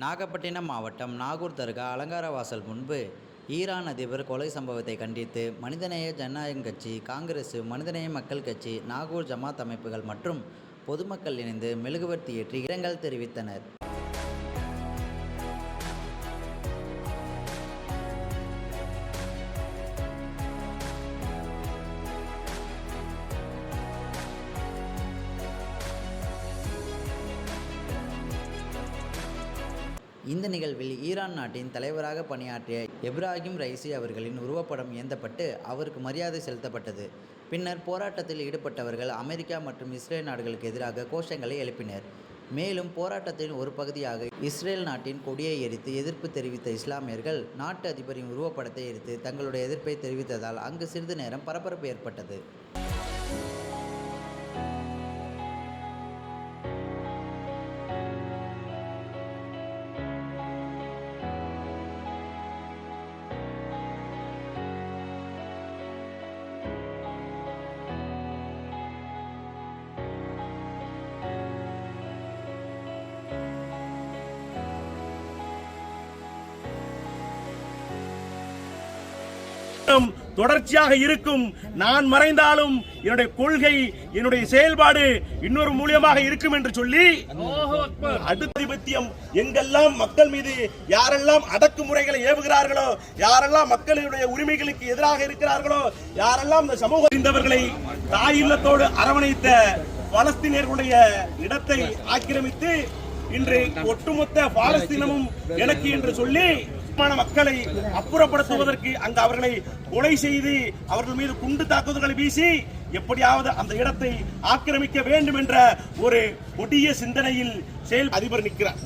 நாகப்பட்டினம் மாவட்டம் நாகூர் தர்கா அலங்காரவாசல் முன்பு ஈரான் அதிபர் கொலை சம்பவத்தை கண்டித்து மனிதநேய ஜனநாயகம் கட்சி, காங்கிரஸ், மனிதநேய மக்கள் கட்சி, நாகூர் ஜமாத் அமைப்புகள் மற்றும் பொதுமக்கள் இணைந்து மெழுகுவர்த்தி ஏற்றி இரங்கல் தெரிவித்தனர். இந்த நிகழ்வில் ஈரான் நாட்டின் தலைவராக பணியாற்றிய இப்ராஹிம் ரைசி அவர்களின் உருவப்படம் ஏந்தப்பட்டு அவருக்கு மரியாதை செலுத்தப்பட்டது. பின்னர் போராட்டத்தில் ஈடுபட்டவர்கள் அமெரிக்கா மற்றும் இஸ்ரேல் நாடுகளுக்கு எதிராக கோஷங்களை எழுப்பினர். மேலும் போராட்டத்தின் ஒரு பகுதியாக இஸ்ரேல் நாட்டின் கொடியை எரித்து எதிர்ப்பு தெரிவித்த இஸ்லாமியர்கள் நாட்டு அதிபரின் உருவப்படத்தை எரித்து தங்களுடைய எதிர்ப்பை தெரிவித்ததால் அங்கு சிறிது நேரம் பரபரப்பு ஏற்பட்டது. தொடர்ச்சியாக இருக்கும். நான் மறைந்தாலும் என்னுடைய கொள்கை, என்னுடைய செயல்பாடு இன்னொரு மூலியமாக இருக்கும் என்று சொல்லி ஆதிபத்தியம் எங்கெல்லாம் மக்கள் மீது யாரெல்லாம் அடக்குமுறைகளை ஏவுகிறார்களோ, யாரெல்லாம் மக்களுடைய உரிமைகளுக்கு எதிராக இருக்கிறார்களோ, யாரெல்லாம் இந்த சமூக அறிந்தவர்களை தாய் இல்லத்தோடு அரவணைத்த பாலஸ்தீனியர்களுடைய இடத்தை ஆக்கிரமித்து இன்று ஒட்டுமொத்த பாலஸ்தீனமும் எனக்கு என்று சொல்லி மக்களை அப்புறப்படுத்துவதற்கு அங்கு அவர்களை கொலை செய்து அவர்கள் மீது குண்டு தாக்குதல்களை வீசி எப்படியாவது அந்த இடத்தை ஆக்கிரமிக்க வேண்டும் என்ற ஒரு கொடிய சிந்தனையில் அதிபர் நிற்கிறார்.